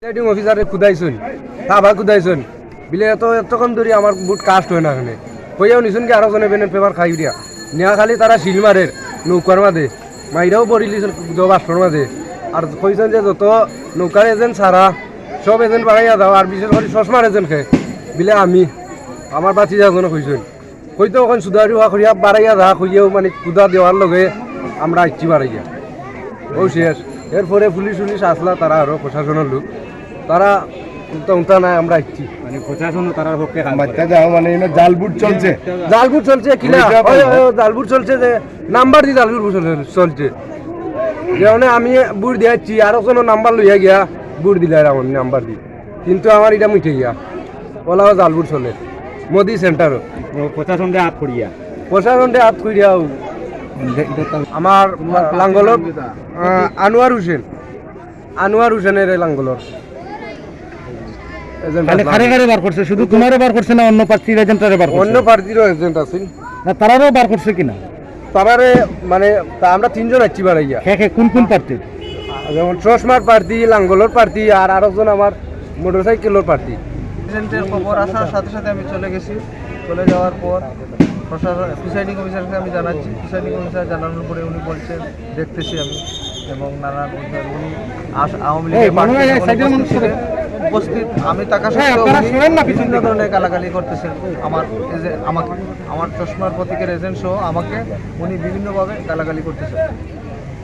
Presiding অফিসারে খুদাইছুন আবার খুদাইছুন বিলে এতক্ষণ ধরে আমার বুট কাস্ট হয় না এখানে কইয়াও নিছুন কি আরো জনে বেনের পেপার খাই দিয়া নিয়া খালি তারা শিল মারের নৌকার মাঝে মাইরাও পড়িলিছেন বাসর মাঝে আর কইছেন যে যত নৌকার এজেন্ট সারা সব এজেন্ট বাড়াইয়া দাও আর বিশেষ করে চশমার এজেন্ট খে বিলে আমি আমার বাঁচি যাওয়ার কইছেন কইতো ওখানে সুদারি হওয়া করিয়া বাড়াইয়া যা কইয়াও মানে কুদা দেওয়ার লগে আমরা আসছি বাড়াইয়া ও শেষ এরপরে পুলিশ উলিশ আসলা তারা আরো প্রশাসনের লোক তারা উল্টা নাই আমরা আসছি মানে প্রশাসন তার পক্ষে বাচ্চা যাও মানে এনে জালবুট চলছে জালবুট চলছে কিনা জালবুট চলছে যে নাম্বার দিয়ে জালবুট চলছে যেমন আমি বুট দিয়েছি আরো কোনো নাম্বার লইয়া গিয়া বুট দিলে আমার নাম্বার দি কিন্তু আমার এটা মুঠে গিয়া ওলাও জালবুট চলে মোদি সেন্টারও প্রশাসন দিয়ে হাত করিয়া প্রশাসন হাত করিয়াও আমার লাঙ্গলর আনোয়ার হোসেনের লাঙ্গলর কারে কারে বার করছে শুধু তোমারও বার করছে না অন্য প্রার্থীর এজেন্টারে বার করছে অন্য পার্টিরও এজেন্ট আছে না তারারও বার করছে কিনা তারারে মানে আমরা তিনজন আছি বাড়াইয়া কে কোন কোন প্রার্থীর যেমন চশমার প্রার্থী লাঙ্গলর প্রার্থী আর আরেকজন আমার মোটরসাইকেলের প্রার্থী এজেন্টের খবর আসার সাথে সাথে আমি চলে গেছি চলে যাওয়ার পর প্রশাসন প্রিসাইডিং অফিসারকে আমি জানাচ্ছি প্রিসাইডিং অফিসার জানানোর পরে উনি বলছেন দেখতেছি আমি এবং নানান উনি আওয়ামী লীগের উপস্থিত আমি টাকা বিভিন্ন ধরনের গালাগালি করতেছেন আমাকে আমার চশমার প্রতীকের এজেন্ট সহ আমাকে উনি বিভিন্নভাবে গালাগালি করতেছেন।